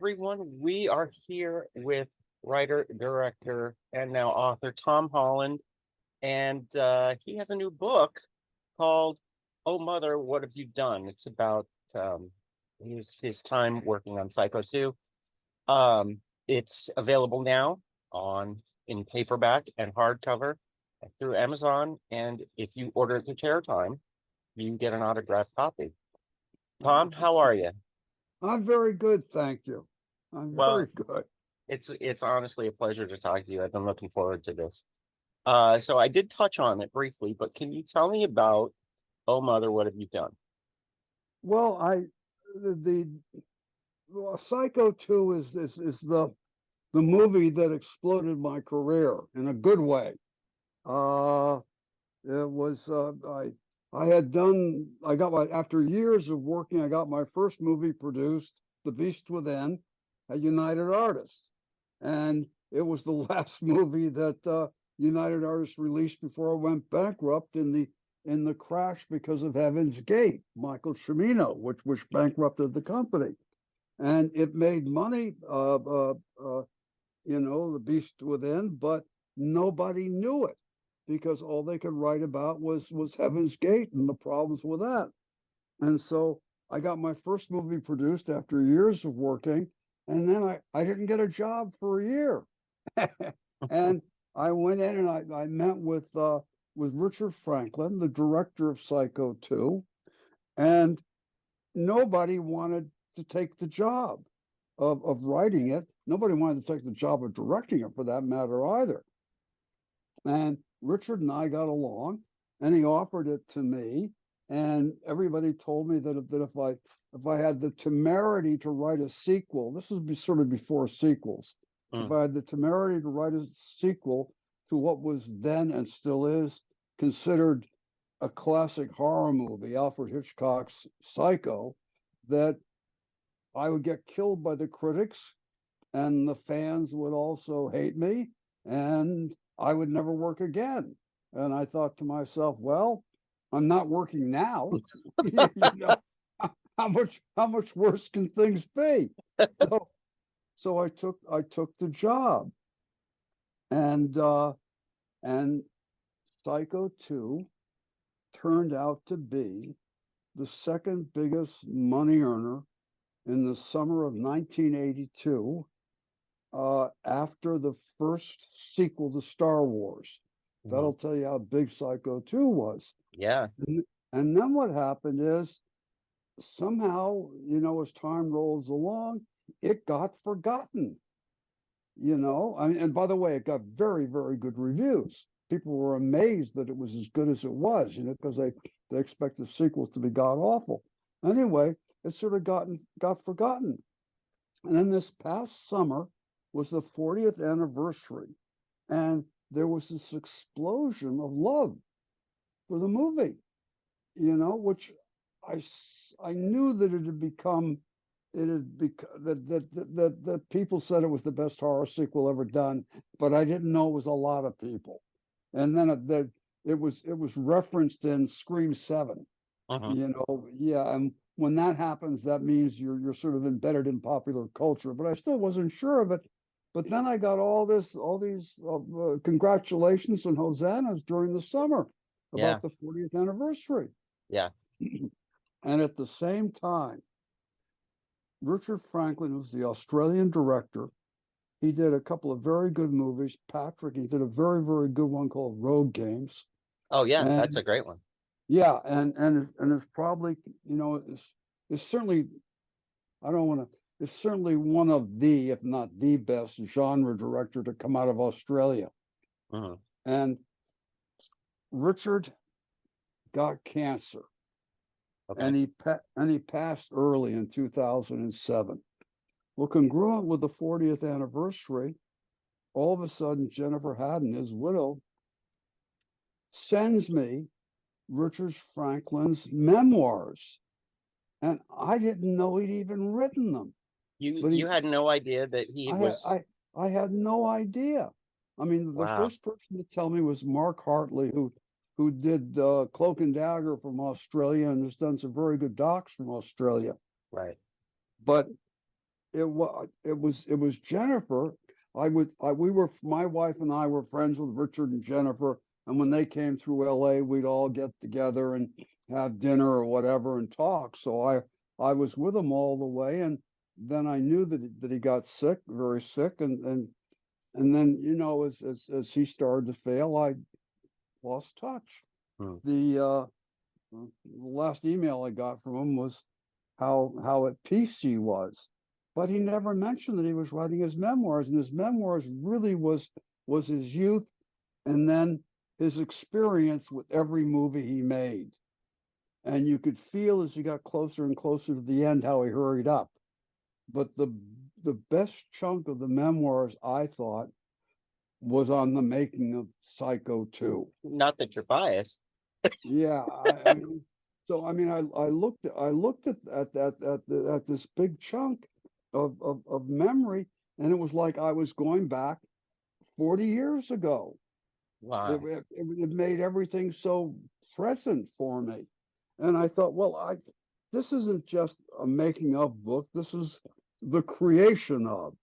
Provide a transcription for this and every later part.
everyone. We are here with writer, director, and now author Tom Holland, and he has a new book called "Oh Mother, What Have You Done?" It's about um, his time working on Psycho 2. It's available now on in paperback and hardcover through Amazon, and if you order it through Terror Time, you get an autographed copy. Tom, how are you? I'm very good, thank you. I'm very Well, good. it's honestly a pleasure to talk to you. I've been looking forward to this. So I did touch on it briefly, but can you tell me about Oh Mother, What Have You Done? Well, the Psycho 2 is the movie that exploded my career in a good way. Uh, it was I had done I got my after years of working, I got my first movie produced, The Beast Within, at United Artists, and it was the last movie that United Artists released before I went bankrupt in the crash because of Heaven's Gate, Michael Cimino, which bankrupted the company, and it made money. The Beast Within, but nobody knew it because all they could write about was Heaven's Gate and the problems with that. And so I got my first movie produced after years of working, and then I didn't get a job for a year. And I went in and I met with Richard Franklin, the director of Psycho 2, and nobody wanted to take the job of writing it. Nobody wanted to take the job of directing it for that matter either. And Richard and I got along, and he offered it to me. And everybody told me that if I had the temerity to write a sequel, this was sort of before sequels. If Mm, I had the temerity to write a sequel to what was then and still is considered a classic horror movie, Alfred Hitchcock's Psycho, that I would get killed by the critics and the fans would also hate me and I would never work again. And I thought to myself, well, I'm not working now. you know, how much worse can things be? So so I took the job, and and Psycho 2 turned out to be the second biggest money earner in the summer of 1982, after the first sequel to Star Wars. mhm. That'll tell you how big Psycho 2 was. Yeah. And, and then what happened is somehow, as time rolls along, it got forgotten. And by the way, it got very, very good reviews. People were amazed that it was as good as it was, because they expect the sequels to be god awful. Anyway, it sort of got forgotten. And then this past summer was the 40th anniversary, and there was this explosion of love for the movie, which I knew that it had become that people said it was the best horror sequel ever done, but I didn't know it was a lot of people. And then it was referenced in Scream 7. Mhm. Yeah, and when that happens, that means you're sort of embedded in popular culture. But I still wasn't sure of it. But then I got all these congratulations and hosannas during the summer Yeah. about the 40th anniversary. Yeah. And at the same time, Richard Franklin, who's the Australian director, he did a couple of very good movies. Patrick, he did a very, very good one called Road Games. Oh, yeah. That's And a great one. yeah, and it's probably, it's certainly, I don't want to, it's certainly one of the, if not the best genre director to come out of Australia. Mhm. And Richard got cancer, Okay. and he passed early in 2007. Well, congruent with the 40th anniversary, all of a sudden Jennifer Haddon, his widow, sends me Richard Franklin's memoirs, and I didn't know he'd even written them. You But you had no idea that he I had, was. I had no idea. I mean, the Wow. first person to tell me was Mark Hartley, who did Cloak and Dagger from Australia and has done some very good docs from Australia. Right. But it was Jennifer. My wife and I were friends with Richard and Jennifer, and when they came through LA, we'd all get together and have dinner or whatever and talk. So I was with him all the way, and then I knew that he got sick, very sick, and then, as he started to fail, I lost touch. Hmm. The last email I got from him was how at peace he was, but he never mentioned that he was writing his memoirs, and his memoirs really was his youth, and then his experience with every movie he made. And you could feel as he got closer and closer to the end how he hurried up. But the best chunk of the memoirs, I thought, was on the making of Psycho 2. Not that you're biased. Yeah, I looked at this big chunk of memory, and it was like I was going back 40 years ago. It, Wow. it, it made everything so present for me. And I thought, well, this isn't just a making of book, this is the creation of,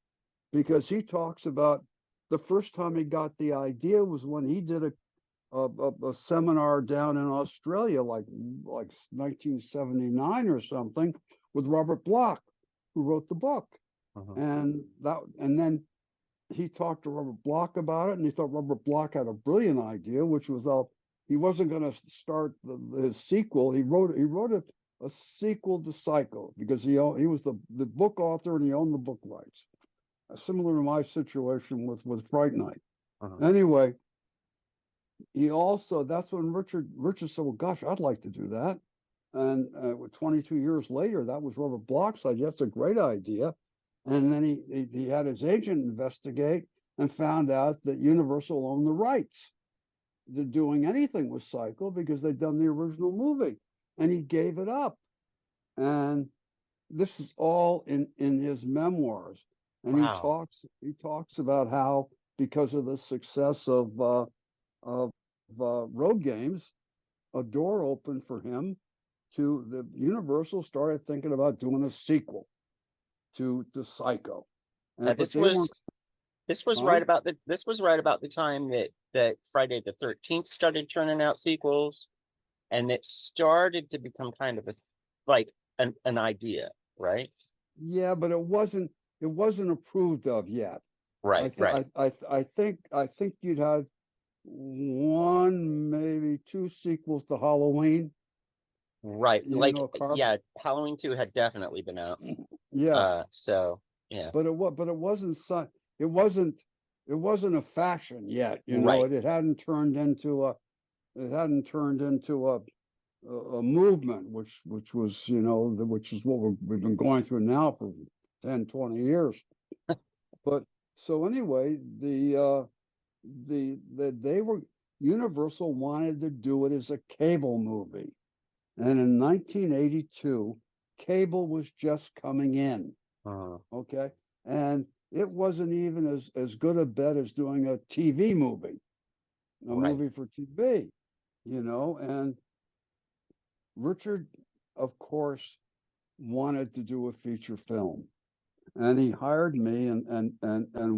because he talks about the first time he got the idea was when he did a seminar down in Australia, like 1979 or something, with Robert Bloch, who wrote the book. Mhm. And then he talked to Robert Bloch about it, and he thought Robert Bloch had a brilliant idea, which was he wasn't going to start his sequel. He wrote a sequel to Psycho because he was the book author and he owned the book rights. Similar to my situation with Fright Night. Mhm. Anyway, that's when Richard said, well, gosh, I'd like to do that. And 22 years later, that was Robert Bloch's idea. That's a great idea. And then he had his agent investigate and found out that Universal owned the rights to doing anything with Psycho because they'd done the original movie. And he gave it up. And this is all in his memoirs. And Wow. he talks about how, because of the success of Road Games, a door opened for him to the Universal started thinking about doing a sequel to Psycho, Now but they weren't. Huh? this was right about the time that Friday the 13th started churning out sequels, and it started to become kind of a like an idea, right? Yeah, but it wasn't approved of yet. I Right, think right, I think you'd had one, maybe two sequels to Halloween. right. You Like, know, Carp. yeah, Halloween 2 had definitely been out. Yeah, So yeah, but it wasn't it wasn't a fashion yet. right. It hadn't turned into a movement, which was, which is what we've been going through now for 10, 20 years. But so anyway, they were Universal wanted to do it as a cable movie, and in 1982, cable was just coming in. Uh, Okay, and it wasn't even as good a bet as doing a TV movie, a right. movie for TV, and Richard, of course, wanted to do a feature film, and he hired me. And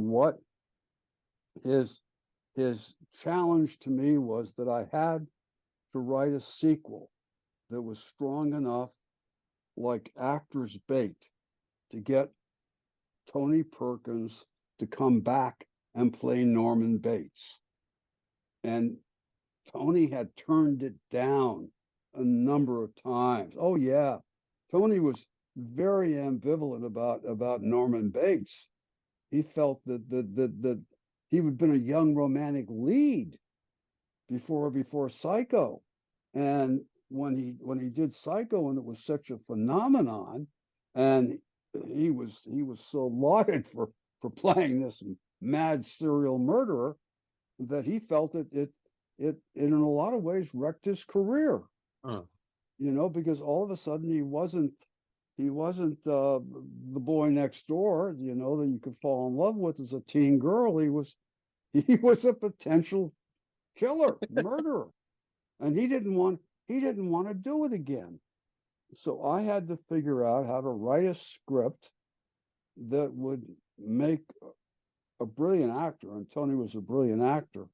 what his his challenge to me was that I had to write a sequel that was strong enough, like actor's bait, to get Tony Perkins to come back and play Norman Bates. And Tony had turned it down a number of times. Oh yeah, Tony was very ambivalent about Norman Bates. He felt that he had been a young romantic lead before Psycho, and when he did Psycho and it was such a phenomenon, and he was so lauded for playing this mad serial murderer that he felt it in a lot of ways wrecked his career, Mm. because all of a sudden he wasn't the boy next door, that you could fall in love with as a teen girl. He was a potential killer, murderer, and he didn't want to do it again. So I had to figure out how to write a script that would make a brilliant actor, and Tony was a brilliant actor,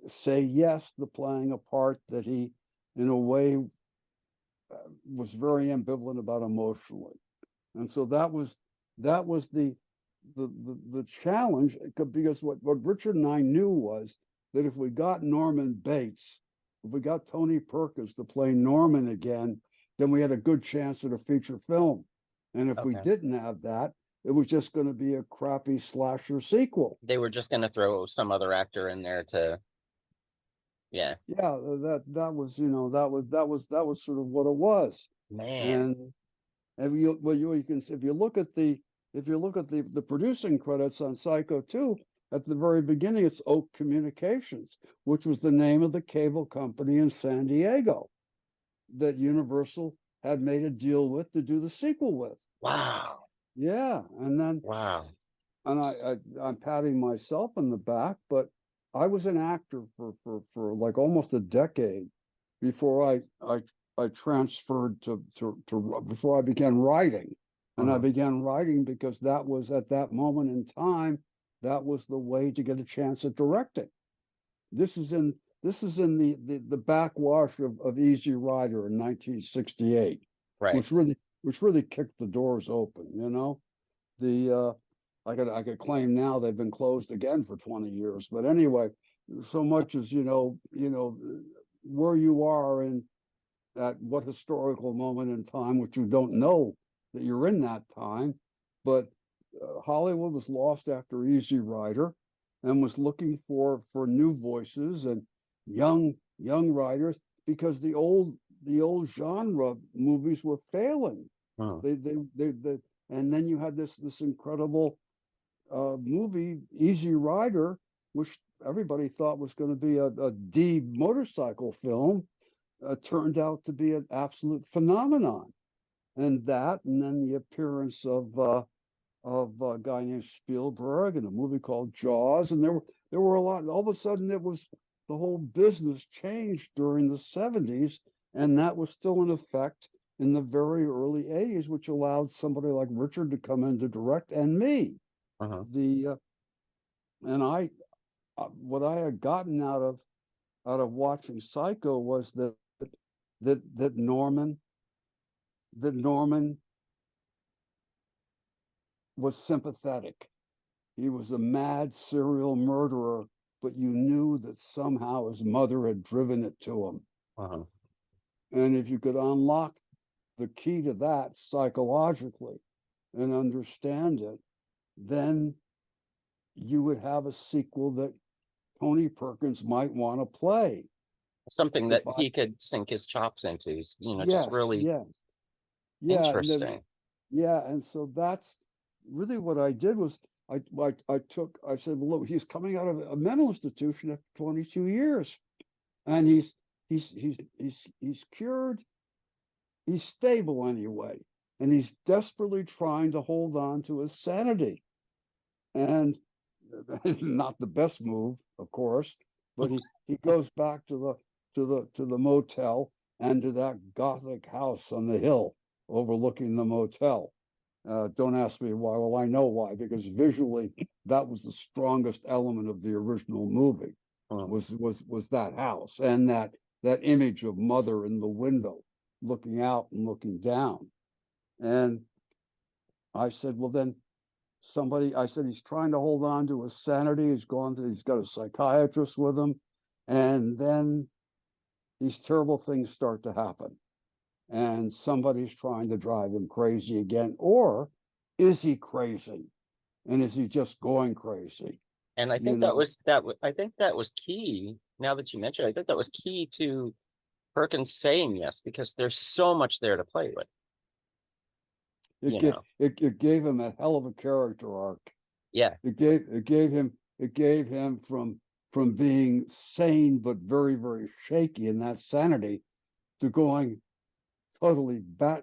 say yes to playing a part that he, in a way, was very ambivalent about emotionally. And so that was the challenge, because what Richard and I knew was that if we got Norman Bates, if we got Tony Perkins to play Norman again, then we had a good chance at a feature film. And if we Okay. didn't have that, it was just going to be a crappy slasher sequel. They were just going to throw some other actor in there to, yeah, Yeah, that was, that was sort of what it was. man. And you can see, if you look at the producing credits on Psycho 2, at the very beginning, it's Oak Communications, which was the name of the cable company in San Diego that Universal had made a deal with to do the sequel with. Wow. Yeah, and then Wow. I'm patting myself on the back, but I was an actor for like almost a decade before I transferred to before I began writing. And I began writing because that was, at that moment in time, that was the way to get a chance at directing. This is in the backwash of Easy Rider in 1968, Right. which really kicked the doors open, The I could claim now they've been closed again for 20 years. But anyway, so much as where you are in at what historical moment in time, which you don't know that you're in that time. But Hollywood was lost after Easy Rider, and was looking for new voices and young writers, because the old genre movies were failing. They and then you had this incredible movie, Easy Rider, which everybody thought was going to be a D motorcycle film, turned out to be an absolute phenomenon. And then the appearance of a guy named Spielberg in a movie called Jaws, and there were a lot. All of a sudden, the whole business changed during the 70s, and that was still in effect in the very early 80s, which allowed somebody like Richard to come in to direct, and me. The and I What I had gotten out of watching Psycho was that Norman was sympathetic. He was a mad serial murderer, but you knew that somehow his mother had driven it to him. And if you could unlock the key to that psychologically and understand it, then you would have a sequel that Tony Perkins might want to play. Something that he could sink his chops into, just really interesting. And so that's really what I did. Was I said, well, look, he's coming out of a mental institution after 22 years, and he's cured, he's stable anyway, and he's desperately trying to hold on to his sanity. And not the best move, of course, but he goes back to the motel and to that Gothic house on the hill overlooking the motel. Don't ask me why. Well, I know why, because visually that was the strongest element of the original movie. Was that house and that image of mother in the window looking out and looking down. And I said, well, then I said, he's trying to hold on to his sanity. He's got a psychiatrist with him. And then these terrible things start to happen. And somebody's trying to drive him crazy again. Or is he crazy? And is he just going crazy? And I think I think that was key. Now that you mentioned it, I think that was key to Perkins saying yes, because there's so much there to play with. It gave him a hell of a character arc. Yeah. It gave him from being sane but very, very shaky in that sanity to going totally bat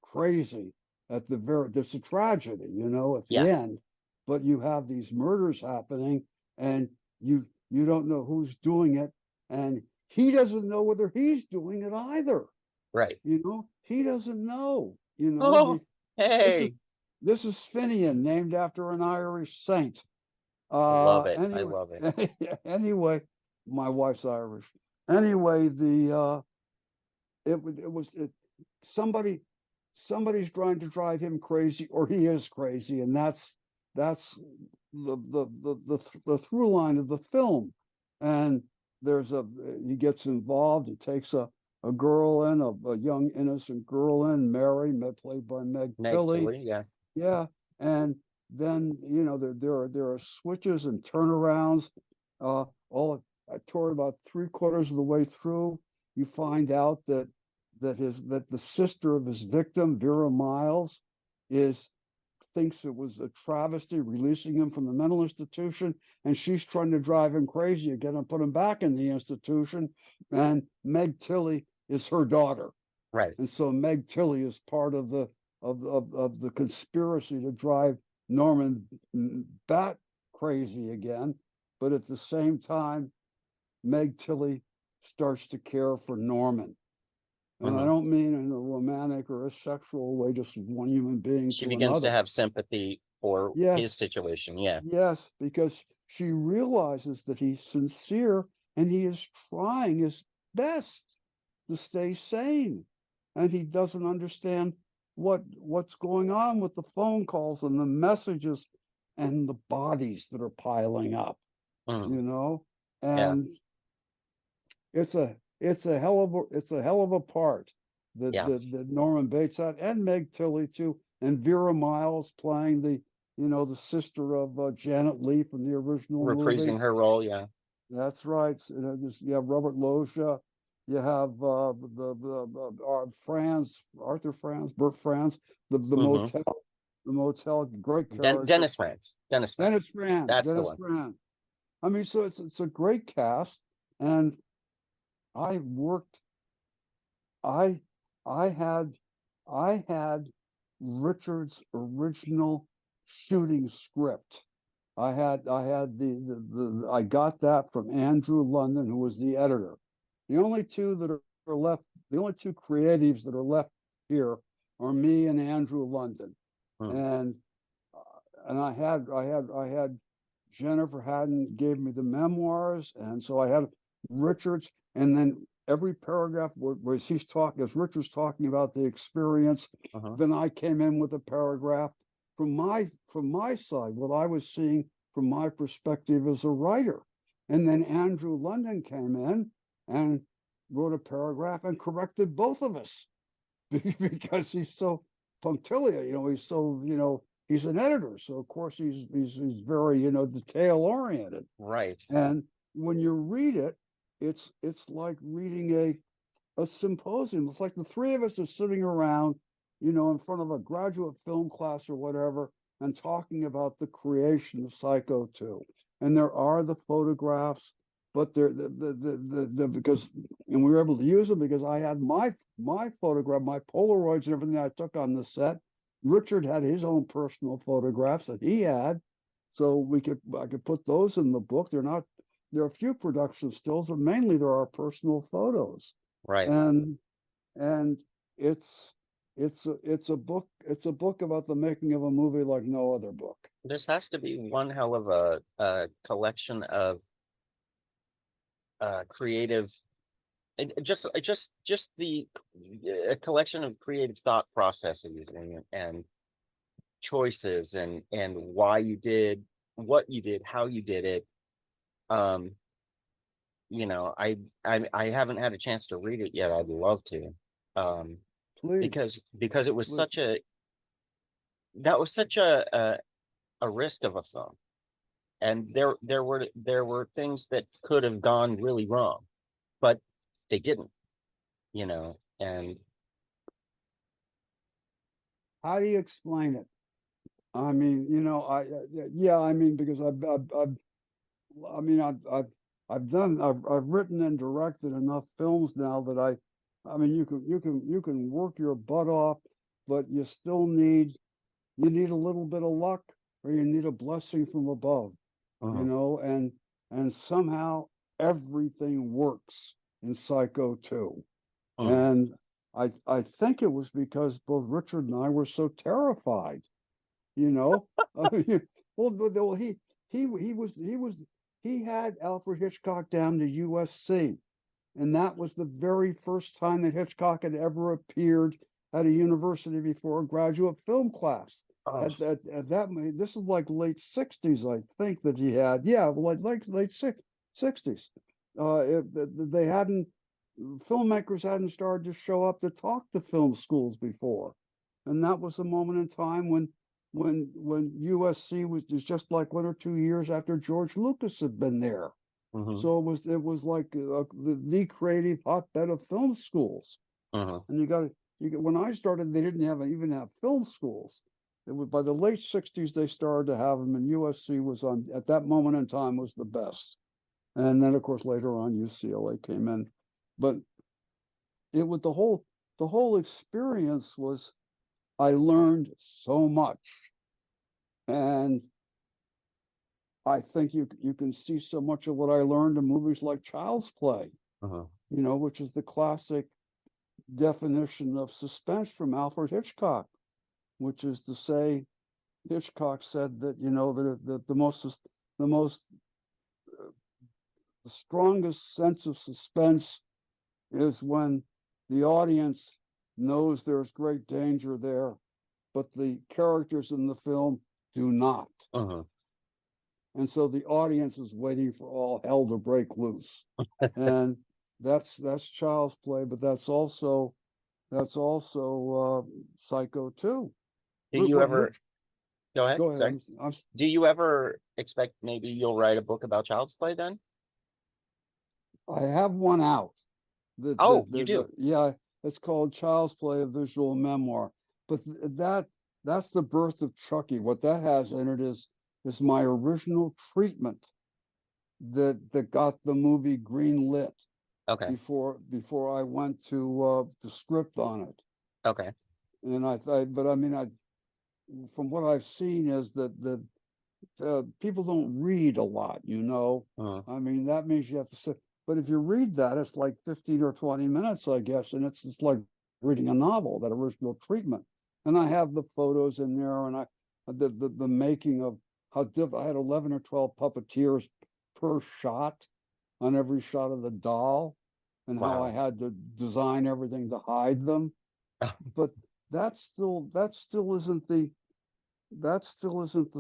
crazy at there's a tragedy, at the end, but you have these murders happening, and you don't know who's doing it, and he doesn't know whether he's doing it either. Right. He doesn't know. Oh, This is hey. This is Finian, named after an Irish saint. I love it. I Anyway, love it. anyway, my wife's Irish. Anyway, somebody somebody's trying to drive him crazy, or he is crazy, and that's the through line of the film. And he gets involved. He takes a girl in, a young innocent girl in, Mary, played by Meg Meg Tilly. Tilly, yeah. Yeah, and then there are switches and turnarounds. All toward about three-quarters of the way through, you find out that the sister of his victim, Vera Miles, thinks it was a travesty releasing him from the mental institution, and she's trying to drive him crazy again and put him back in the institution. And Meg Tilly is her daughter. Right. And so Meg Tilly is part of the conspiracy to drive Norman bat crazy again. But at the same time, Meg Tilly starts to care for Norman. And I don't mean in a romantic or a sexual way, just one human being She to begins to another. have sympathy for his Yes, situation. Yeah. yes, because she realizes that he's sincere and he is trying his best to stay sane. And he doesn't understand what's going on with the phone calls and the messages and the bodies that are piling up, Mm, you know? yeah. And it's a hell of a part that Yeah. that Norman Bates had, and Meg Tilly too, and Vera Miles playing the sister of Janet Leigh from the original movie. Reprising her role. Yeah. That's right. You have Robert Loggia. You have Arthur Franz, Bert Franz, the hmm motel, great character. Dennis Franz. Dennis Dennis Franz. Franz, That's the Dennis one. Franz. I mean, so it's a great cast, and I worked. I I had I had Richard's original shooting script. I got that from Andrew London, who was the editor. The only two that are left, the only two creatives that are left here are me and Andrew London. Mm, And I had Jennifer Haddon gave me the memoirs, and so I had Richards, and then every paragraph where he's talking, as Richard's talking about the experience, uh-huh. then I came in with a paragraph from my side, what I was seeing from my perspective as a writer. And then Andrew London came in and wrote a paragraph and corrected both of us because he's so punctiliar, he's so, he's an editor. So of course he's very, detail oriented. Right. And when you read it, it's like reading a symposium. It's like the three of us are sitting around, in front of a graduate film class or whatever, and talking about the creation of Psycho 2. And there are the photographs, but because, and we were able to use them because I had my photograph, my Polaroids and everything I took on the set. Richard had his own personal photographs that he had, so I could put those in the book. There are a few production stills, but mainly there are personal photos. Right. And and it's it's a book about the making of a movie like no other book. This has to be one hell of a collection of creative, just the a collection of creative thought processes and choices and why you did what you did, how you did it. Um, I haven't had a chance to read it yet. I'd love to. Um, Please, because it was please. such a risk of a film. And there were things that could have gone really wrong, but they didn't, and How do you explain it? I mean, yeah, I mean, because I mean, I've written and directed enough films now that I mean, you can work your butt off, but you need a little bit of luck, or you need a blessing from above, mhm, and somehow everything works in Psycho 2. mhm, And I think it was because both Richard and I were so terrified you know. I mean, well, he had Alfred Hitchcock down to USC, and that was the very first time that Hitchcock had ever appeared at a university before a graduate film class. Oh, At that, this is like late '60s, I think that he had. Yeah, like late '60s. They hadn't filmmakers hadn't started to show up to talk to film schools before, and that was the moment in time when USC was just like 1 or 2 years after George Lucas had been there. mhm, So it was like the creative hotbed of film schools. mhm. And when I started, they didn't even have film schools. It was by the late '60s they started to have them, and USC was on at that moment in time was the best. And then of course later on UCLA came in, but it was the whole experience was I learned so much, and I think you can see so much of what I learned in movies like Child's Play, Mhm. which is the classic definition of suspense from Alfred Hitchcock, which is to say, Hitchcock said that that the most the strongest sense of suspense is when the audience knows there's great danger there, but the characters in the film do not. Mhm. And so the audience is waiting for all hell to break loose. And that's Child's Play, but that's also Psycho too. Do you ever Rich, go ahead? go ahead. Sorry. Do you ever expect maybe you'll write a book about Child's Play then? I have one out. Oh, you do. Yeah, it's called Child's Play, a visual memoir. But that's the birth of Chucky. What that has in it is my original treatment that got the movie green lit Okay. before I went to the script on it. Okay. And but I mean, from what I've seen is that people don't read a lot. Mhm. I mean, that means you have to sit. But if you read that, it's like 15 or 20 minutes, I guess, and it's just like reading a novel, that original treatment. And I have the photos in there, and the making of I had 11 or 12 puppeteers per shot on every shot of the doll, and how I Wow. had to design everything to hide them. But that still isn't the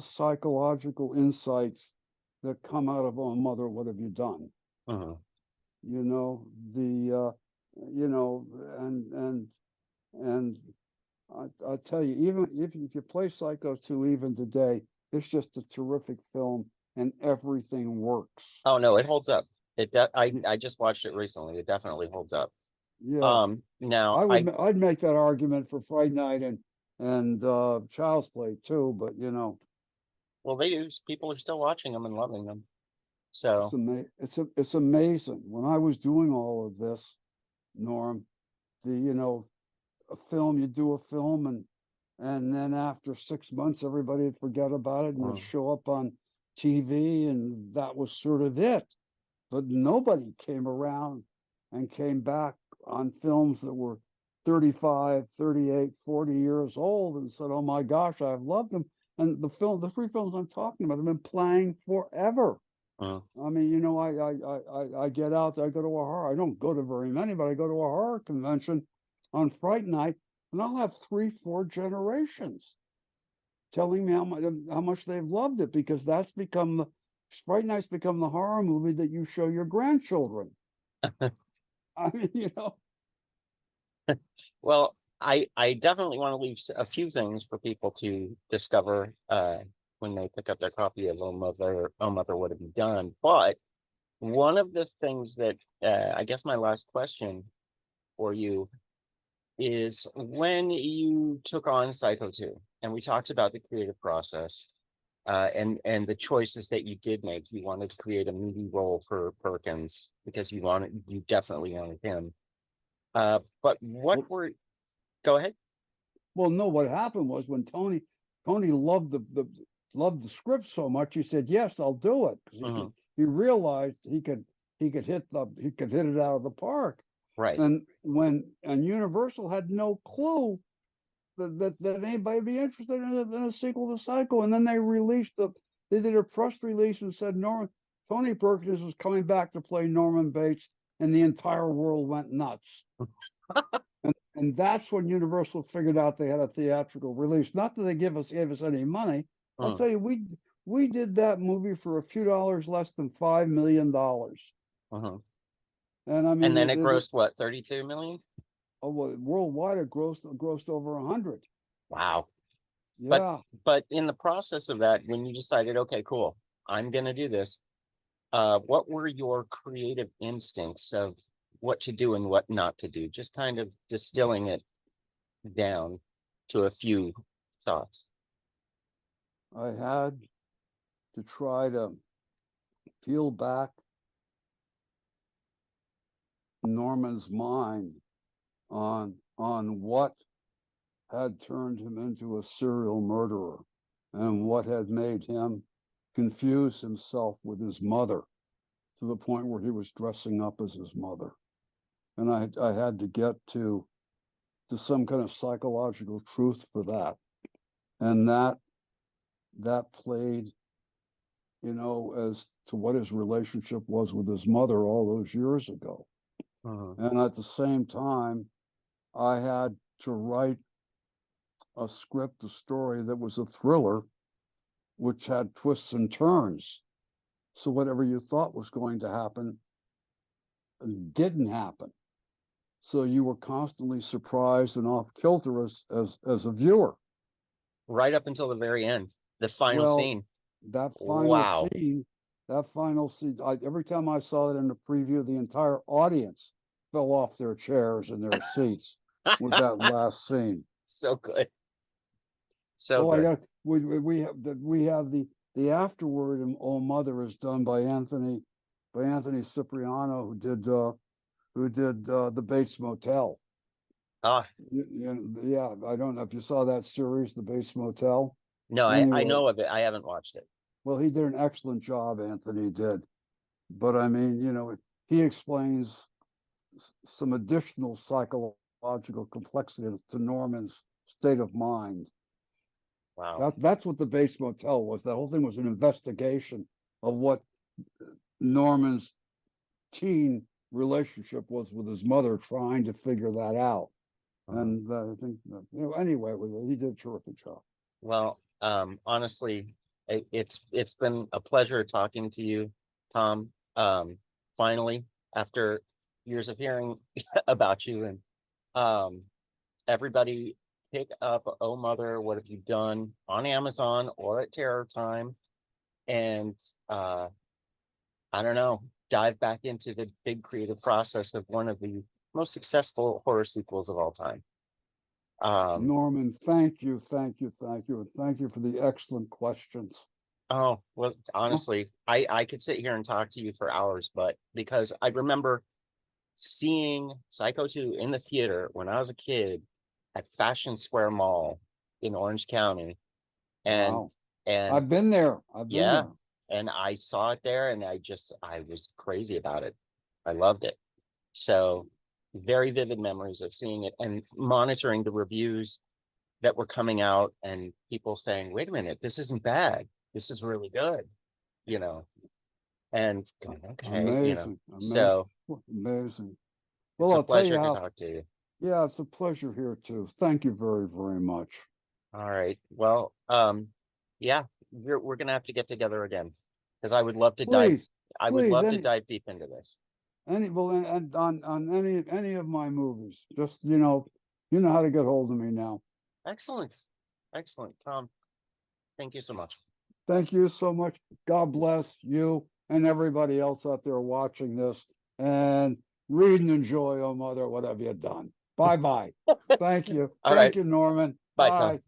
psychological insights that come out of "Oh Mother, What Have You Done?" Mhm. You know the you know and I tell you, even if you play Psycho 2 even today, it's just a terrific film and everything works. Oh no, it holds up. Y- I just watched it recently. It definitely holds up. Yeah, Now I I'd make that argument for Fright Night and Child's Play too, but well they do. People are still watching them and loving them. So it's amazing. When I was doing all of this, Norm, a film, you do a film, and then after 6 months everybody would forget about it and it'd mm, show up on TV, and that was sort of it. But nobody came around and came back on films that were 35, 38, 40 years old and said, "Oh my gosh, I've loved them." And the three films I'm talking about have been playing forever. mm. I mean, I get out there, I go to a horror. I don't go to very many, but I go to a horror convention on Fright Night, and I'll have 3, 4 generations telling me how much they've loved it, because Fright Night's become the horror movie that you show your grandchildren. I mean, Well, I definitely want to leave a few things for people to discover when they pick up their copy of Oh Mother, What Have You Done? But one of the things that I guess my last question for you is when you took on Psycho 2, and we talked about the creative process, and the choices that you did make. You wanted to create a meaty role for Perkins because you definitely wanted him. But what well, were go ahead. well, no. What happened was when Tony loved the script so much, he said, "Yes, I'll do it," because Mhm. he realized he could hit it out of the park. Right. And Universal had no clue that anybody would be interested in a sequel to Psycho. And then they did a press release and said Tony Perkins was coming back to play Norman Bates, and the entire world went nuts. And that's when Universal figured out they had a theatrical release. Not that they gave us any money. I'll tell you, we did that movie for a few dollars less than $5 million. And I mean, and then it grossed what, 32 million? Oh, well, worldwide it grossed over 100. Wow. Yeah. But in the process of that, when you decided, okay, cool, I'm gonna do this, what were your creative instincts of what to do and what not to do? Just kind of distilling it down to a few thoughts. I had to try to peel back Norman's mind on what had turned him into a serial murderer and what had made him confuse himself with his mother to the point where he was dressing up as his mother. And I had to get to some kind of psychological truth for that. And that played, as to what his relationship was with his mother all those years ago. And at the same time, I had to write a script, a story that was a thriller, which had twists and turns. So whatever you thought was going to happen didn't happen. So you were constantly surprised and off kilter as a viewer. Right up until the very end, the final scene. That Wow. final scene, every time I saw it in the preview, the entire audience fell off their chairs and their seats with that last scene. So good. So good. We have the afterword in Oh Mother is done by Anthony Cipriano, who did the Bates Motel. Ah, Yeah, I don't know if you saw that series, The Bates Motel. no, Anyway, I know of it. I haven't watched it. well, he did an excellent job, Anthony did. But I mean, he explains some additional psychological complexity to Norman's state of mind. Wow. That's what the Bates Motel was. That whole thing was an investigation of what Norman's teen relationship was with his mother, trying to figure that out. And I think, anyway, he did a terrific job. Well, honestly, it's been a pleasure talking to you, Tom. Finally, after years of hearing about you, and everybody pick up Oh Mother, What Have You Done on Amazon or at Terror Time, and I don't know, dive back into the big creative process of one of the most successful horror sequels of all time. Norman, thank you, and thank you for the excellent questions. Oh, well, honestly, I could sit here and talk to you for hours, but because I remember seeing Psycho 2 in the theater when I was a kid at Fashion Square Mall in Orange County. And Wow. and I've been there. yeah, and I saw it there and I was crazy about it. I loved it. So very vivid memories of seeing it and monitoring the reviews that were coming out and people saying, wait a minute, this isn't bad. This is really good, and going, okay, Amazing. so amazing. Well, it's a pleasure to talk to you. Yeah, it's a pleasure here too. Thank you very, very much. All right. Well, yeah, we're gonna have to get together again because I would love to dive deep into this. And on any of my movies. Just you know how to get hold of me now. Excellent, Tom. Thank you so much. Thank you so much. God bless you and everybody else out there watching this. And read and enjoy, Oh Mother, What Have You Done? Bye-bye. Thank you. Thank you, Norman. Bye, Tom.